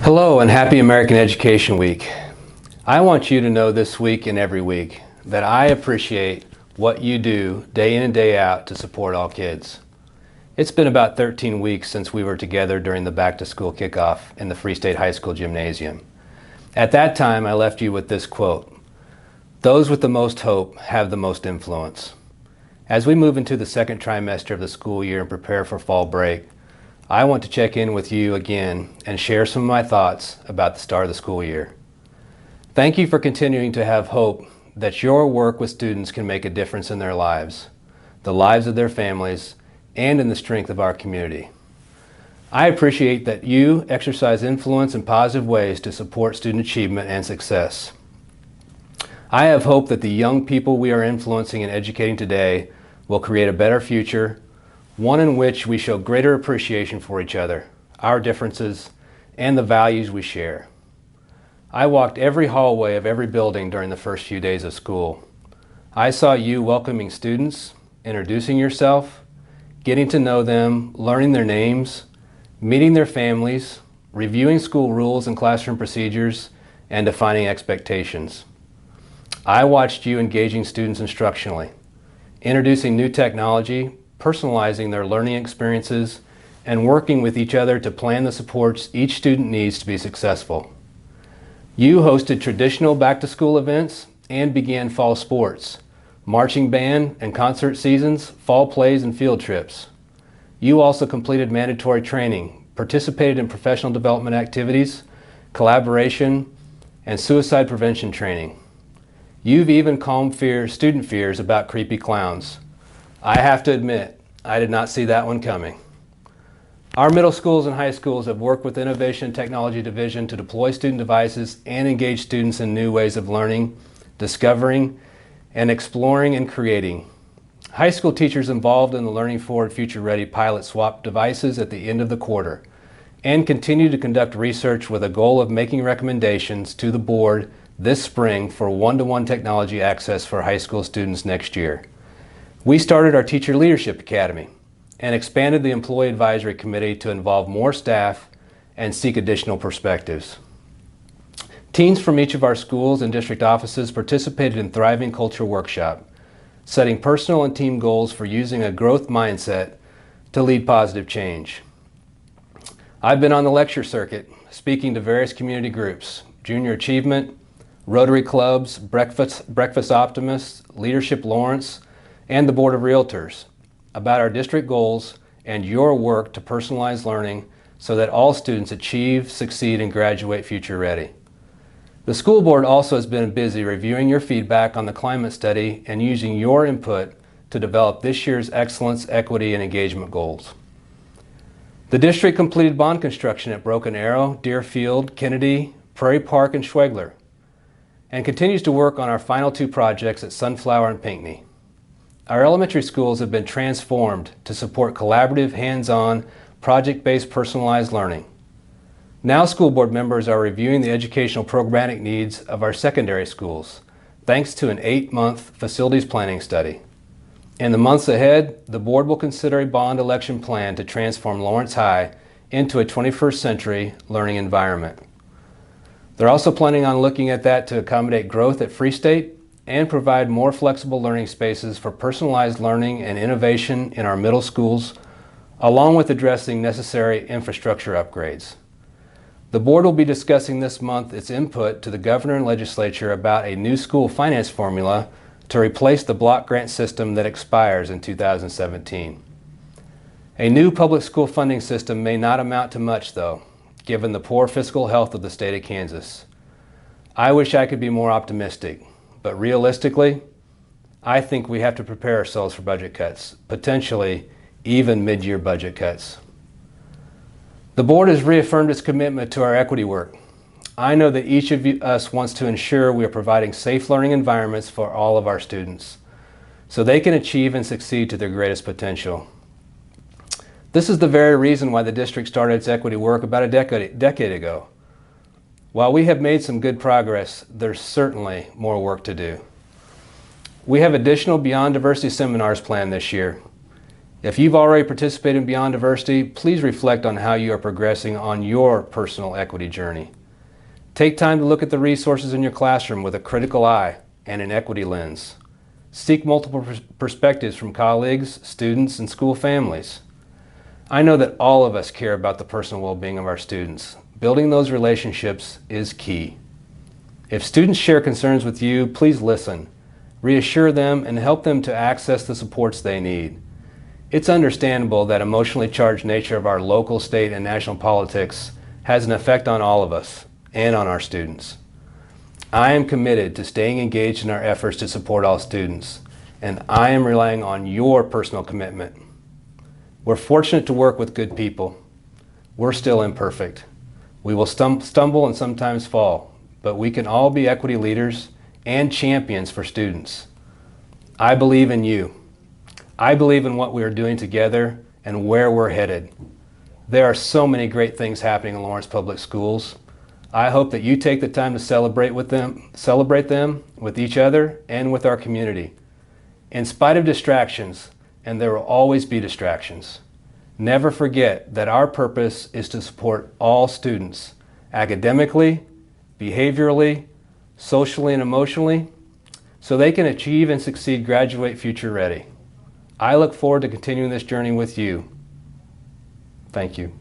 Hello and happy American Education Week. I want you to know this week and every week that I appreciate what you do day in and day out to support all kids. It's been about 13 weeks since we were together during the back-to-school kickoff in the Free State High School gymnasium. At that time, I left you with this quote: "Those with the most hope have the most influence." As we move into the second trimester of the school year and prepare for fall break, I want to check in with you again and share some of my thoughts about the start of the school year. Thank you for continuing to have hope that your work with students can make a difference in their lives, the lives of their families, and in the strength of our community. I appreciate that you exercise influence in positive ways to support student achievement and success. I have hope that the young people we are influencing and educating today will create a better future, one in which we show greater appreciation for each other, our differences, and the values we share. I walked every hallway of every building during the first few days of school. I saw you welcoming students, introducing yourself, getting to know them, learning their names, meeting their families, reviewing school rules and classroom procedures, and defining expectations. I watched you engaging students instructionally, introducing new technology, personalizing their learning experiences, and working with each other to plan the supports each student needs to be successful. You hosted traditional back-to-school events and began fall sports, marching band and concert seasons, fall plays, and field trips. You also completed mandatory training, participated in professional development activities, collaboration, and suicide prevention training. You've even calmed student fears about creepy clowns. I have to admit, I did not see that one coming. Our middle schools and high schools have worked with Innovation and Technology Division to deploy student devices and engage students in new ways of learning, discovering, and exploring and creating. High school teachers involved in the Learning Forward Future Ready pilot swapped devices at the end of the quarter and continue to conduct research with a goal of making recommendations to the board this spring for one-to-one technology access for high school students next year. We started our Teacher Leadership Academy and expanded the Employee Advisory Committee to involve more staff and seek additional perspectives. Teens from each of our schools and district offices participated in Thriving Culture Workshop, setting personal and team goals for using a growth mindset to lead positive change. I've been on the lecture circuit, speaking to various community groups, Junior Achievement, Rotary Clubs, Breakfast Optimists, Leadership Lawrence, and the Board of Realtors about our district goals and your work to personalize learning so that all students achieve, succeed, and graduate future ready. The school board also has been busy reviewing your feedback on the climate study and using your input to develop this year's excellence, equity, and engagement goals. The district completed bond construction at Broken Arrow, Deerfield, Kennedy, Prairie Park, and Schwegler, and continues to work on our final two projects at Sunflower and Pinckney. Our elementary schools have been transformed to support collaborative, hands-on, project-based personalized learning. Now school board members are reviewing the educational programmatic needs of our secondary schools, thanks to an 8-month facilities planning study. In the months ahead, the board will consider a bond election plan to transform Lawrence High into a 21st century learning environment. They're also planning on looking at that to accommodate growth at Free State and provide more flexible learning spaces for personalized learning and innovation in our middle schools, along with addressing necessary infrastructure upgrades. The board will be discussing this month its input to the governor and legislature about a new school finance formula to replace the block grant system that expires in 2017. A new public school funding system may not amount to much, though, given the poor fiscal health of the state of Kansas. I wish I could be more optimistic. But realistically, I think we have to prepare ourselves for budget cuts, potentially even mid-year budget cuts. The board has reaffirmed its commitment to our equity work. I know that each of us wants to ensure we are providing safe learning environments for all of our students, so they can achieve and succeed to their greatest potential. This is the very reason why the district started its equity work about a decade ago. While we have made some good progress, there's certainly more work to do. We have additional Beyond Diversity seminars planned this year. If you've already participated in Beyond Diversity, please reflect on how you are progressing on your personal equity journey. Take time to look at the resources in your classroom with a critical eye and an equity lens. Seek multiple perspectives from colleagues, students, and school families. I know that all of us care about the personal well-being of our students. Building those relationships is key. If students share concerns with you, please listen, reassure them, and help them to access the supports they need. It's understandable that emotionally charged nature of our local, state, and national politics has an effect on all of us and on our students. I am committed to staying engaged in our efforts to support all students, and I am relying on your personal commitment. We're fortunate to work with good people. We're still imperfect. We will stumble and sometimes fall, but we can all be equity leaders and champions for students. I believe in you. I believe in what we are doing together and where we're headed. There are so many great things happening in Lawrence Public Schools. I hope that you take the time to celebrate them with each other and with our community. In spite of distractions, and there will always be distractions, never forget that our purpose is to support all students academically, behaviorally, socially, and emotionally, so they can achieve and succeed, graduate future ready. I look forward to continuing this journey with you. Thank you.